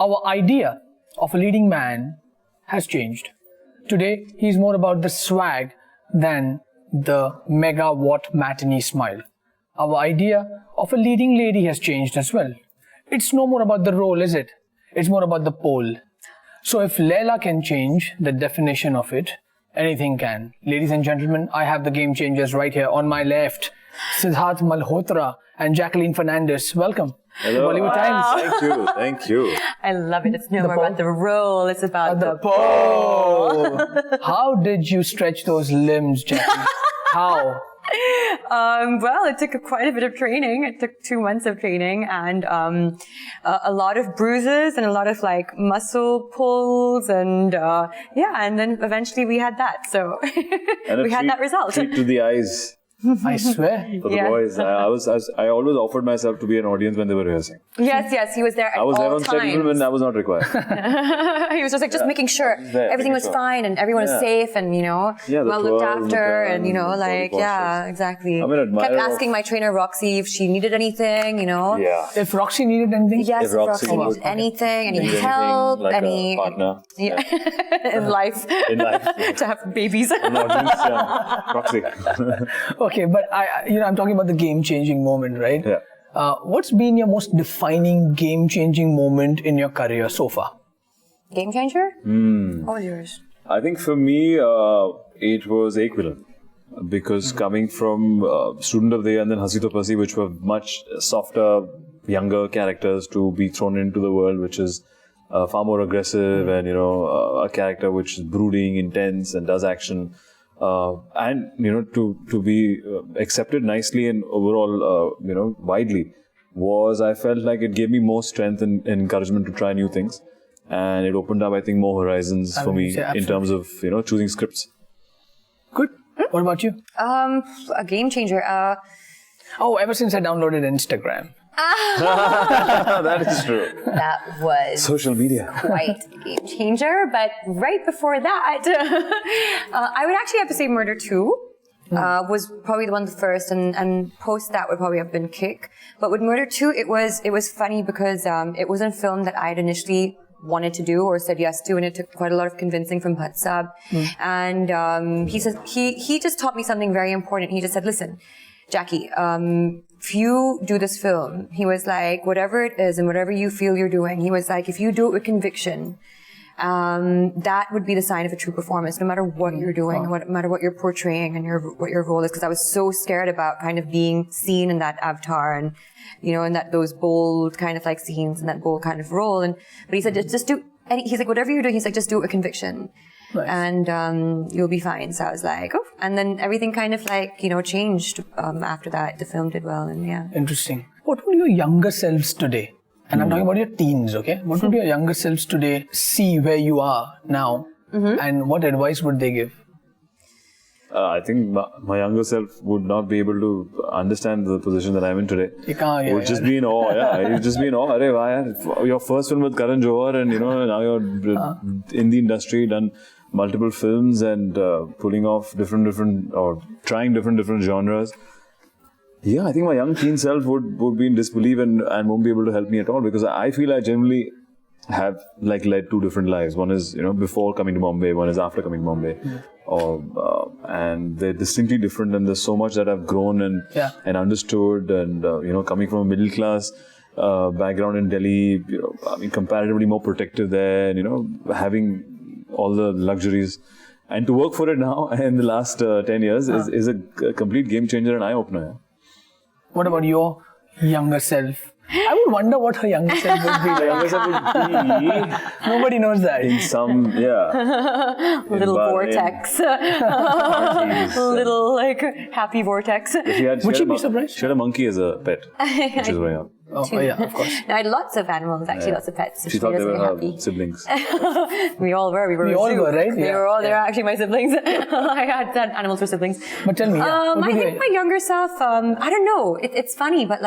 Our idea of a leading man has changed. Today, he's more about the swag than the megawatt matinee smile. Our idea of a leading lady has changed as well. It's no more about the role, is it? It's more about the pole. So if Leila can change the definition of it, anything can. Ladies and gentlemen, I have the game changers right here on my left. Sidharth Malhotra and Jacqueline Fernandez. Welcome. Hello. Bollywood Times. Thank you. I love it. It's no more about the role. It's about the pole. How did you stretch those limbs, Jackie? How? Well, it took quite a bit of training. It took 2 months of training and a lot of bruises and a lot of like muscle pulls and and then eventually we had that. So we had that result. Treat to the eyes. I swear. For the boys, I always offered myself to be an audience when they were rehearsing. Yes, he was there at all times. I was there on set when I was not required. He was just like, making sure everything was fine and everyone was safe and, well looked after and, exactly. I'm an admirer. Kept asking my trainer, Roxy, if she needed anything, Yeah. If Roxy needed anything? Yes, if Roxy needed anything, any help, like any... a partner. Yeah. In life. To have babies. An audience, Roxy. Okay, but I'm talking about the game-changing moment, right? Yeah. What's been your most defining game-changing moment in your career so far? Game changer? All yours. I think for me, it was Equivalent. Because coming from Student of the Year and then Hasi To Pasi, which were much softer, younger characters, to be thrown into the world, which is far more aggressive and, a character which is brooding, intense and does action. And to be accepted nicely and overall widely I felt like it gave me more strength and encouragement to try new things, and it opened up I think more horizons for me in terms of choosing scripts. Good. What about you? A game changer. Ever since I downloaded Instagram. That is true. That was social media. Quite a game changer. But right before that, I would actually have to say Murder 2 was probably the first, and post that would probably have been Kick. But with Murder 2, it was funny because it wasn't a film that I had initially wanted to do or said yes to, and it took quite a lot of convincing from Bhatt Sahab. And he said he just taught me something very important. He just said, listen, Jackie, if you do this film, he was like, whatever it is and whatever you feel you're doing, he was like, if you do it with conviction, that would be the sign of a true performance, no matter what you're doing, no matter what you're portraying and what your role is. Because I was so scared about kind of being seen in that avatar and, in those bold kind of like scenes and that bold kind of role. But he said, just do, and he's like, whatever you're doing, he's like, just do it with conviction. Nice. And you'll be fine. So I was like, oh, and then everything kind of like, changed after that. The film did well, and yeah. Interesting. What would your younger selves today, and I'm talking about your teens, okay? What would your younger selves today see where you are now, and what advice would they give? I think my younger self would not be able to understand the position that I'm in today. Would just be in awe, He'd just be in awe. Your first film with Karan Johar and, now you're in the industry, done multiple films and pulling off different or trying different genres. Yeah, I think my young teen self would be in disbelief and won't be able to help me at all, because I feel I generally have led 2 different lives. One is, before coming to Bombay, one is after coming to Bombay. And they're distinctly different, and there's so much that I've grown and understood, and coming from a middle class background in Delhi, comparatively more protective there, and having all the luxuries, and to work for it now in the last 10 years is a complete game changer and eye opener. What about your younger self? I would wonder what her younger self would be. Her younger self would be... Nobody knows that. In some, little vortex. Little, happy vortex. Would she be surprised? She had a monkey as a pet, which is very young. Oh, yeah, of course. I had lots of animals, actually, lots of pets. She thought they were her siblings. We all were. We all were, right? We were all. They were actually my siblings. I had animals for siblings. But tell me, I think my younger self, I don't know. It's funny, but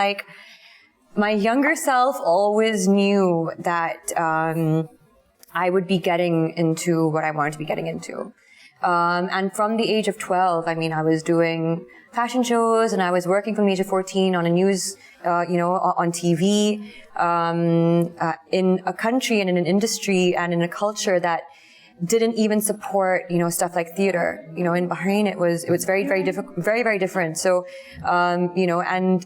my younger self always knew that I would be getting into what I wanted to be getting into. And from the age of 12, I mean, I was doing fashion shows and I was working from the age of 14 on a news, on TV, in a country and in an industry and in a culture that didn't even support, stuff like theater. In Bahrain, it was very, very difficult, very, very different. So, and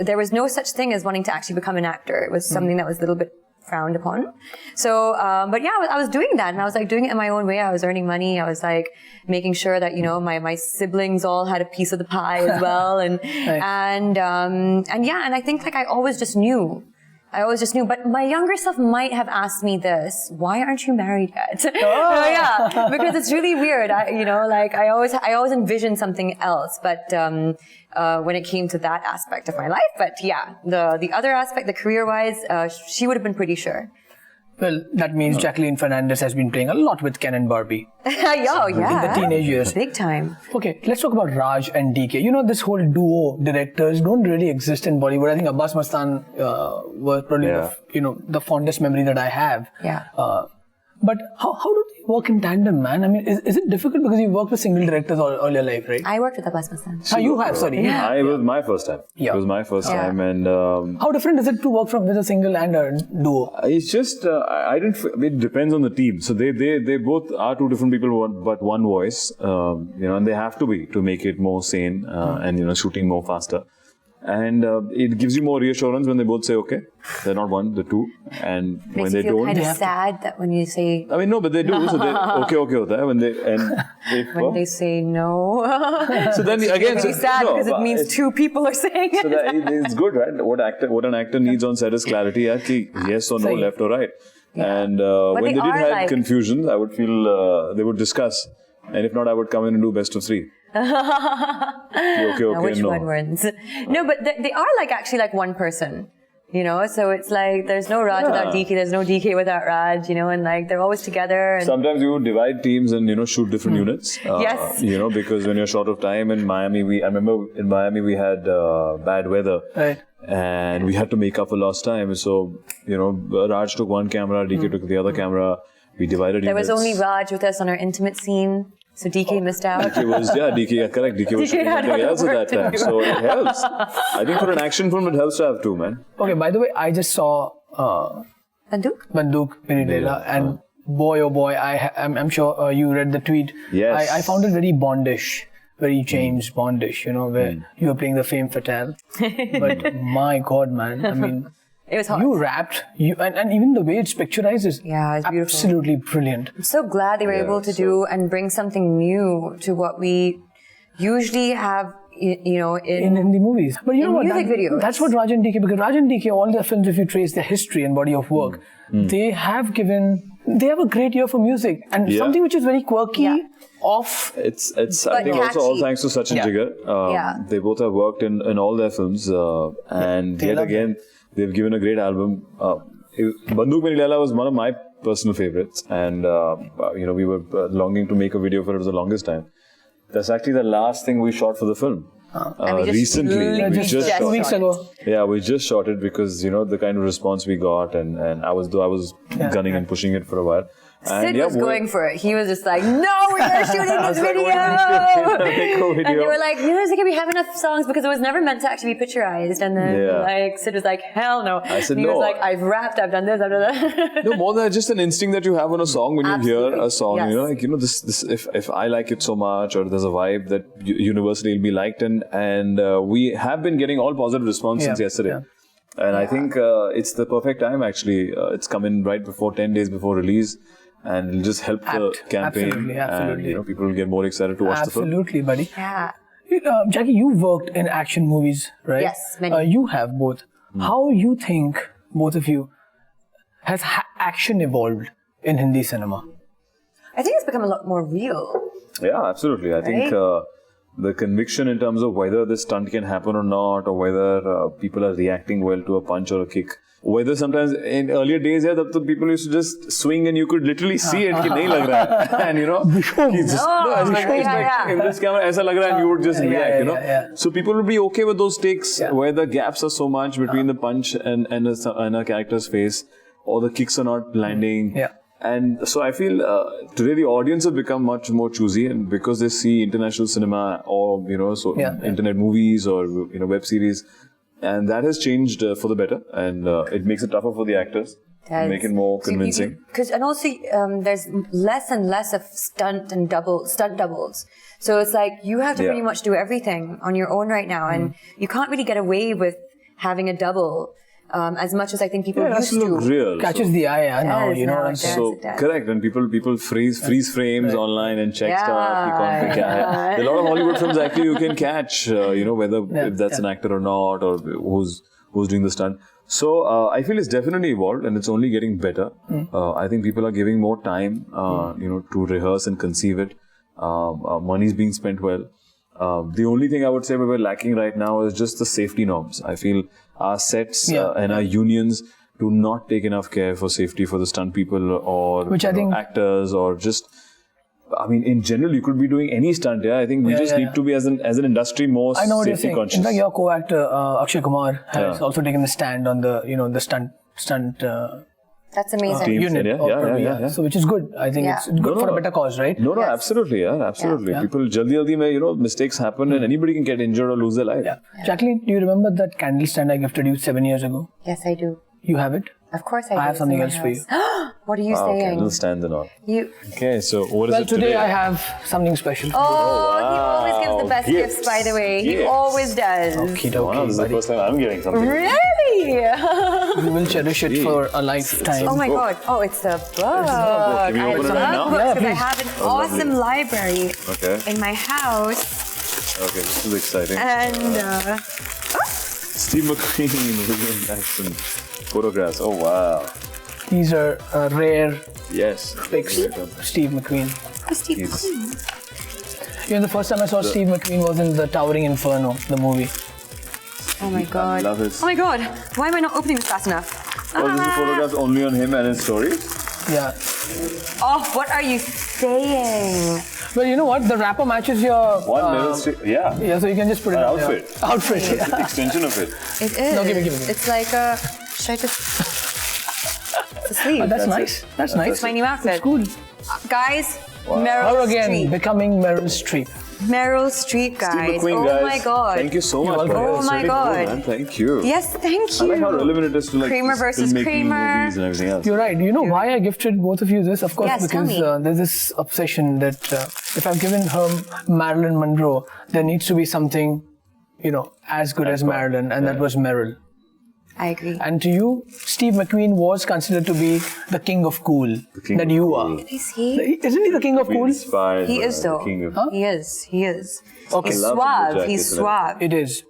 there was no such thing as wanting to actually become an actor. It was something that was a little bit frowned upon. So, but yeah, I was doing that, and I was like doing it in my own way. I was earning money. I was like making sure that my siblings all had a piece of the pie as well, and and I think like I always just knew. But my younger self might have asked me this: why aren't you married yet? Oh. Yeah, because it's really weird. I always envisioned something else, but when it came to that aspect of my life, but yeah, the other aspect, the career-wise, she would have been pretty sure. Well, that means Jacqueline Fernandez has been playing a lot with Ken and Barbie. Yeah. In the teenage years. Big time. Okay, let's talk about Raj and DK. This whole duo directors don't really exist in Bollywood. I think Abbas Mastan was probably the fondest memory that I have. Yeah. But how do they work in tandem, man? I mean, is it difficult because you worked with single directors all your life, right? I worked with Abbas Mastan. You have, sorry. Yeah. It was my first time. Yeah. It was my first time, and how different is it to work with a single and a duo? It's just it depends on the team. So they both are two different people, but one voice. And they have to be to make it more sane and shooting more faster. And it gives you more reassurance when they both say okay. They're not one, they're two. And Makes when they you feel don't, kind of sad that when you say. I mean, no, but they do. So they okay hota hai when they when they say no. So then again, it's really sad because it means two people are saying it. So it's good, right? What an actor needs on set is clarity. Yes or no, left or right. Yeah. And when they did have confusions, I would feel they would discuss. And if not, I would come in and do best of three. Okay, which one wins? No, but they are actually one person, so it's like there's no Raj without DK, there's no DK without Raj, and they're always together. And sometimes you would divide teams and shoot different units. Yes. Because when you're short of time in Miami, I remember in Miami we had bad weather. Right. And we had to make up for lost time. So, Raj took one camera, DK took the other camera. We divided There units. was only Raj with us on our intimate scene. So DK missed out. DK was correct. DK was shooting something else at that time. So it helps. I think for an action film, it helps to have two, man. Okay, by the way, I just saw Banduk Meri Leila, and boy oh boy, I'm sure you read the tweet. Yes. I found it very Bondish, very James Bondish, where you were playing the femme fatale. But my God, man, I mean, it was hot. You rapped, and even the way it's picturized is it's beautiful. Absolutely brilliant. I'm so glad they were able to do and bring something new to what we usually have, in the movies. But you know what? Music videos. That's what Raj and DK, because Raj and DK, all their films, if you trace their history and body of work, they have a great ear for music and something which is very quirky. Yeah. It's I think also all thanks to Sachin Jigar. They both have worked in all their films, and yet again they've given a great album. Banduk Meri Leila was one of my personal favorites, and we were longing to make a video for it for the longest time. That's actually the last thing we shot for the film. Recently, we just shot 2 weeks ago. Yeah, we just shot it because the kind of response we got, and I was gunning and pushing it for a while. Sid was going for it. He was just like, no, we are shooting this video. And they were like, we have enough songs because it was never meant to actually be picturized. And then Sid was like, hell no. I said, he was like, I've rapped, I've done this, I've done that. No, more than just an instinct that you have on a song when you hear a song. Yes. This if I like it so much, or there's a vibe that universally will be liked, and we have been getting all positive response since yesterday. Yeah. And I think it's the perfect time actually. It's coming right before 10 days before release. And it'll just help the campaign. Absolutely. And people will get more excited to watch the film. Absolutely, buddy. Yeah. Jackie, you worked in action movies, right? Yes, many. You have both. How you think, both of you, has action evolved in Hindi cinema? I think it's become a lot more real. Yeah, absolutely. I think the conviction in terms of whether this stunt can happen or not, or whether people are reacting well to a punch or a kick. Whether sometimes in earlier days, the people used to just swing and you could literally see it. Nahi lag raha hai. And in this camera, aisa lag raha hai, and you would just react. So people would be okay with those takes where the gaps are so much between the punch and a character's face, or the kicks are not landing. Yeah. And so I feel today the audience have become much more choosy, and because they see international cinema or internet movies or web series, and that has changed for the better, and it makes it tougher for the actors. Make it more convincing. And also, there's less and less of stunt doubles. So it's like you have to pretty much do everything on your own right now, and you can't really get away with having a double as much as I think people used to. Look real. Catches the eye now, you know what I'm saying? So correct, and people freeze frames online and check stuff. You can't there are a lot of Hollywood films actually you can catch, whether if that's an actor or not, or who's doing the stunt. So I feel it's definitely evolved, and it's only getting better. I think people are giving more time, to rehearse and conceive it. Money's being spent well. The only thing I would say we're lacking right now is just the safety norms. I feel our sets and our unions do not take enough care for safety for the stunt people or actors, or just, I mean, in general, you could be doing any stunt. I think we just need to be as an industry more safety conscious. In fact, your co-actor Akshay Kumar has also taken a stand on the the stunt. That's amazing. Unit, So which is good. I think it's good for a better cause, right? No, absolutely, absolutely. People, jaldi, mistakes happen, and anybody can get injured or lose their life. Yeah. Jacqueline, do you remember that candle stand I gifted you 7 years ago? Yes, I do. You have it? Of course I do. I have something else for you. What are you saying? Candle stand and all. Okay, so what is it today? I have something special. He always gives the best gifts, by the way. He always does. Okay, this is the first time I'm getting something. Really? We will cherish it for a lifetime. Oh my God. Oh, it's a book. Can we open it right now? Books because I have an awesome library in my house. Okay, this is exciting. And Steve McQueen, William Jackson photographs. Oh wow. These are rare pics. Steve McQueen. Steve McQueen. The first time I saw Steve McQueen was in The Towering Inferno, the movie. Oh my God. I love his. Oh my God. Why am I not opening this fast enough? Oh, this is photographs only on him and his stories? Yeah. Oh, what are you saying? Well, you know what? The wrapper matches your... Yeah, so you can just put it on outfit. Outfit, It's an extension of it. It is. No, give me. It's like a... Should I just... It's a sleeve. Oh, that's nice. That's nice. It's my new outfit. It's cool. Guys, Meryl Her again, Streep. becoming Meryl Streep. Meryl Streep, guys. Steve McQueen, oh my God. Thank you so much. Oh my God. Cool, man. Thank you. Yes, thank you. I like how relevant it is to Kramer versus Kramer. Movies and everything else. You're right. You know why I gifted both of you this? Of course, because there's this obsession that if I've given her Marilyn Monroe, there needs to be something, as good as Marilyn, and that was Meryl. I agree. And to you, Steve McQueen was considered to be the king of cool that you are. Is he? Isn't he the king of cool? He is though. He is. Okay. He's suave. He's suave. It is.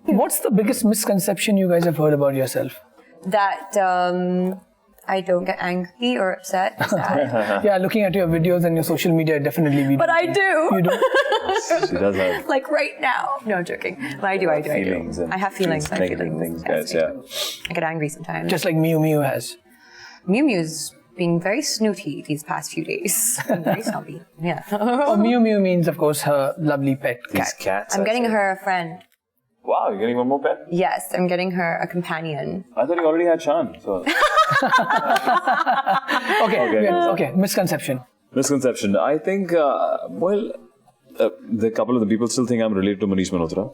What's the biggest misconception you guys have heard about yourself? That I don't get angry or upset. Yeah, looking at your videos and your social media, definitely. But I do. You do. She does have. Like right now. No, I'm joking. But I do. Feelings. I have feelings. Things, guys. Yeah. I get angry sometimes. Just like Miu has. Miu Miu's been very snooty these past few days. Very snobby. Yeah. Miu means, of course, her lovely pet cat. These cats. I'm getting her a friend. Wow, you're getting one more pet? Yes, I'm getting her a companion. I thought you already had Shan. So. Okay. Misconception. I think, the couple of the people still think I'm related to Manish Malhotra,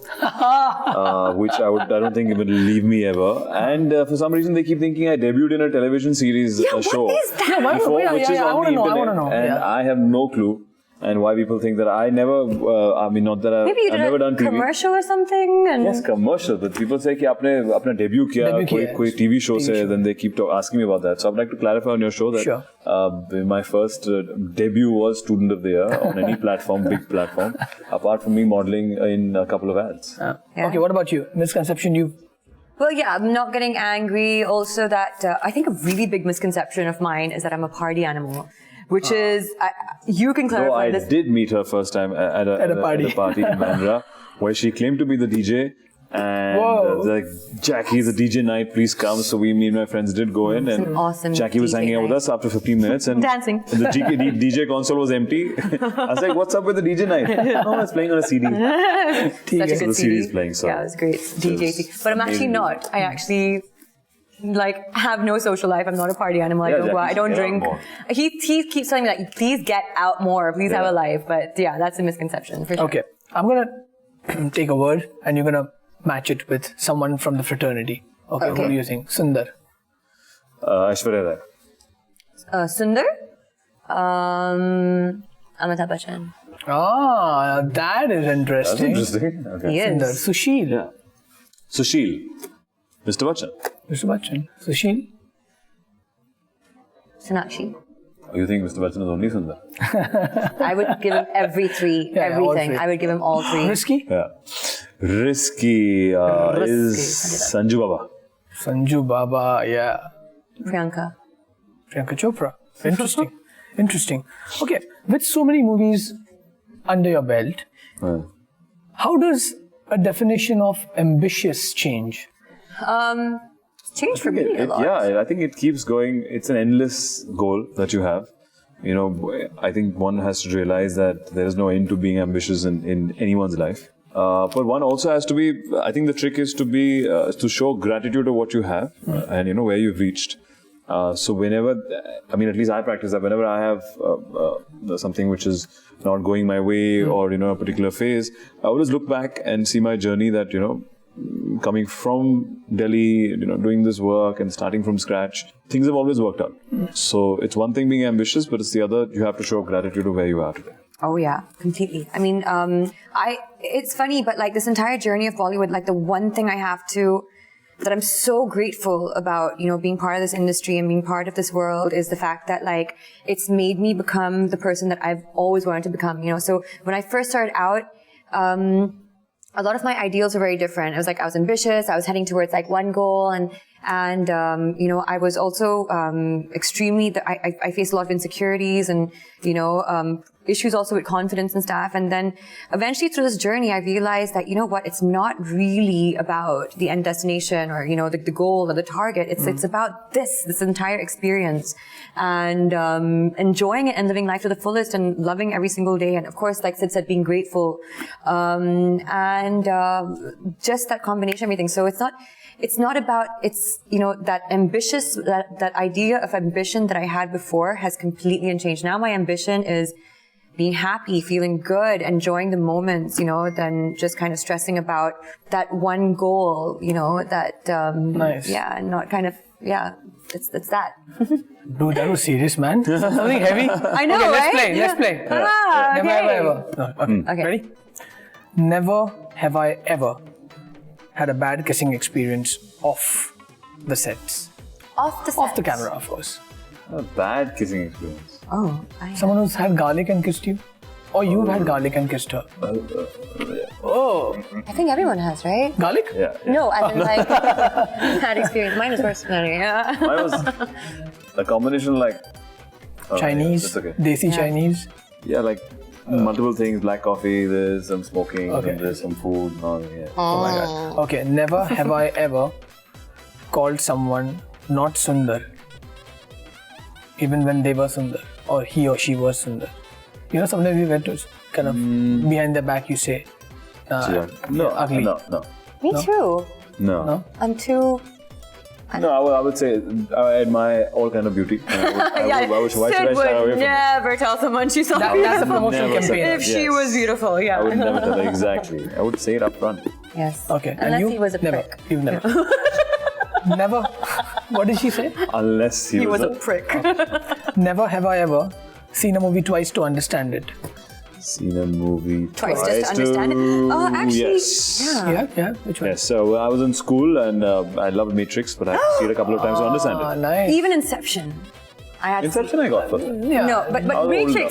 which I don't think will leave me ever. And for some reason, they keep thinking I debuted in a television series show what is that? which is on the internet, and I have no clue. And why people think that I never, not that Maybe you did I've never done TV. Commercial or something? And Yes, commercial. But people say कि आपने debut किया कोई TV show से, then they keep asking me about that. So I'd like to clarify on your show that my first debut was Student of the Year on any platform, big platform, apart from me modeling in a couple of ads. Okay, what about you? Misconception Well, yeah, I'm not getting angry. Also that I think a really big misconception of mine is that I'm a party animal. Which is, you can clarify this. I did meet her first time at a party in Bandra, where she claimed to be the DJ. And like, Jackie, the DJ night, please come. So me and my friends did go in, and awesome Jackie was hanging out with us after 15 minutes, and dancing. The DJ console was empty. I was like, "What's up with the DJ night?" Oh, it's playing on a CD. Such a good the CD. CD is playing. So yeah, it was great. DJ. But I'm actually not. I actually like have no social life. I'm not a party animal. I don't go out. I don't drink. He keeps telling me like, please get out more. Please have a life. But yeah, that's a misconception for sure. Okay, I'm gonna take a word and you're gonna match it with someone from the fraternity. Okay. Who are you saying? Sundar. Aishwarya Rai. Sundar. Amitabh Bachchan. Ah, that is interesting. That's interesting. Okay. He is. Sundar. Sushil. Yeah. Sushil. Mr. Bachchan. Mr. Bachchan. Sushil. Sonakshi. Oh, you think Mr. Bachchan is only Sundar? I would give him everything. all three. I would give him all three. Risky. Yeah. Risky is Sanju Baba. Sanju Baba. Yeah. Priyanka. Priyanka Chopra. Interesting. Interesting. Okay, with so many movies under your belt, how does a definition of ambitious change? Changed for me a lot. Yeah, I think it keeps going. It's an endless goal that you have. You know, I think one has to realize that there is no end to being ambitious in anyone's life. But one also has to be, I think the trick is to show gratitude of what you have and, you know, where you've reached. So whenever, I mean, at least I practice that whenever I have something which is not going my way or, you know, a particular phase, I always look back and see my journey that, you know, coming from Delhi, you know, doing this work and starting from scratch, things have always worked out. So it's one thing being ambitious, but it's the other, you have to show gratitude of where you are today. Oh yeah, completely. I mean, it's funny, but like this entire journey of Bollywood, like the one thing that I'm so grateful about, you know, being part of this industry and being part of this world is the fact that like it's made me become the person that I've always wanted to become, you know. So when I first started out, a lot of my ideals were very different. It was like I was ambitious, I was heading towards like one goal, and you know, I was also extremely, I faced a lot of insecurities and, you know, issues also with confidence and stuff. And then eventually through this journey, I realized that, you know what, it's not really about the end destination or, you know, the goal or the target. It's about this entire experience and enjoying it and living life to the fullest and loving every single day. And of course, like Sid said, being grateful and just that combination of everything. So it's not about, it's, you know, that idea of ambition that I had before has completely changed. Now my ambition is being happy, feeling good, enjoying the moments, you know, than just kind of stressing about that one goal, you know, that, nice. Yeah, and not kind of, yeah, it's that. Dude, that was serious, man. Something heavy. I know, okay, let's right? play. Ah, okay. Never ever. No, okay. Ready? Never have I ever had a bad kissing experience off the sets. Off the sets? Off the camera, of course. A bad kissing experience. Oh, someone who's had garlic and kissed you? Or you've had garlic and kissed her? Oh. I think everyone has, right? Garlic? Yeah. No, I mean like bad experience. Mine was worse. Yeah. Mine was a combination like Chinese, okay. Desi Chinese. Yeah, like multiple things, black coffee, there's some smoking, there's some food. Oh my god. Okay, never have I ever called someone not Sundar, even when they were Sundar, or he or she was Sundar. You know, sometimes you get to kind of behind their back you say, ugly. No. Me too. No. I'm too... No, I would say I admire all kind of beauty. Why should I shy away from never tell someone she's so beautiful. That's a promotional campaign. If she was beautiful, yeah. I would never tell her exactly. I would say it up front. Yes. Okay. Unless he was a prick. You've never. Never. What did she say? Unless he was a prick. Never have I ever seen a movie twice to understand it. Seen a movie twice just to understand it? Oh, actually, yes. Yeah. Which one? Yes, so I was in school and I loved Matrix, but I had to see it a couple of times to understand it. Nice. Even Inception. Inception I got first. Yeah. No, but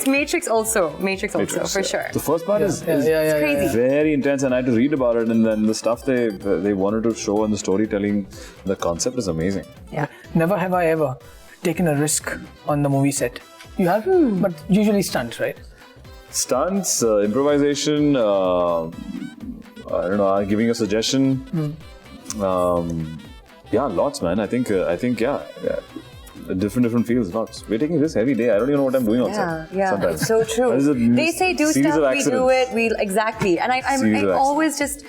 Matrix also, for sure. The first part is crazy. Very intense, and I had to read about it, and then the stuff they wanted to show and the storytelling, the concept is amazing. Yeah. Never have I ever taken a risk on the movie set. You have, but usually stunts, right? Stunts, improvisation, I don't know, giving a suggestion. Lots, man. I think, different fields, lots. We're taking this every day. I don't even know what I'm doing on set. Yeah, sometimes. it's so true. They say do stuff, we do it. Exactly. And I always just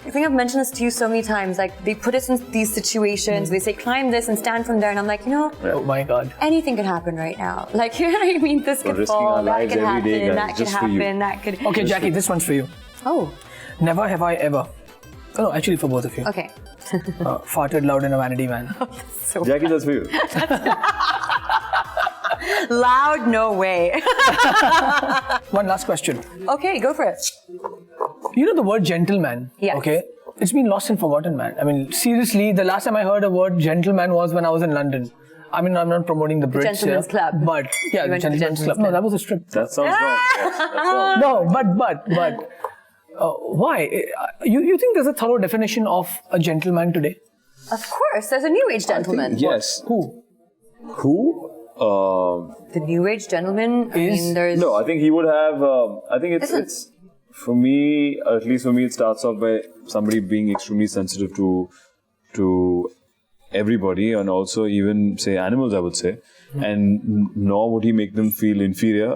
I think I've mentioned this to you so many times. Like, they put us in these situations. They say, climb this and stand from there. And I'm like, oh my God. Anything could happen right now. Like, you know what I mean? This could fall, that could happen, that could happen, that could... Okay, Jackie, this one's for you. Oh. Never have I ever... Oh, no, actually for both of you. Okay. Farted loud in a vanity van. So Jackie, that's for you. Loud, no way. One last question. Okay, go for it. You know the word gentleman? Yes. Okay. It's been lost and forgotten, man. I mean, seriously, the last time I heard a word gentleman was when I was in London. I mean, I'm not promoting the Brits Gentleman's here, Club. but yeah, the Gentleman's Club. No, that was a strip. That sounds wrong. Yes, that's wrong. No, but why? You think there's a thorough definition of a gentleman today? Of course, there's a new age gentleman. Yes. Who? The new age gentleman, I mean, there's... No, I think he would have... I think it's... For me, at least for me, it starts off by somebody being extremely sensitive to everybody, and also even, say, animals, I would say. And nor would he make them feel inferior,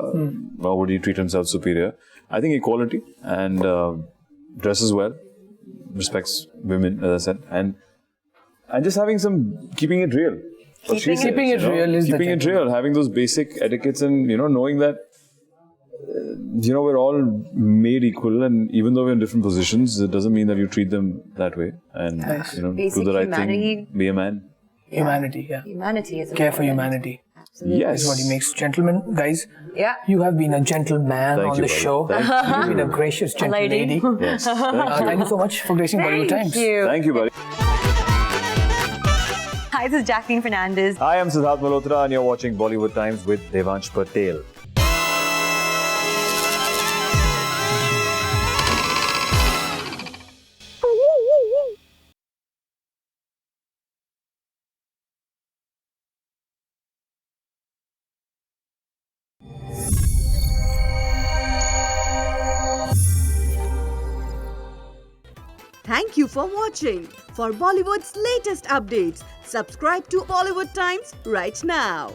nor would he treat himself superior. I think equality, and dresses well, respects women, as I said, and just having keeping it real. Keeping it real is keeping it real, having those basic etiquettes, and knowing that we're all made equal, and even though we're in different positions, it doesn't mean that you treat them that way, and do the right thing, be a man. Humanity, yeah. Humanity is care for humanity. Absolutely. Yes, is what he makes. Gentlemen, guys. Yeah. You have been a gentleman Thank on you, the buddy. show. Thank You've been a gracious, gentle lady. Yes. Thank you so much for gracing Bollywood Times. Thank you. Thank you, buddy. Hi, this is Jacqueline Fernandez. Hi, I'm Sidharth Malhotra, and you're watching Bollywood Times with Devansh Patel. Thank you for watching. For Bollywood's latest updates, subscribe to Bollywood Times right now.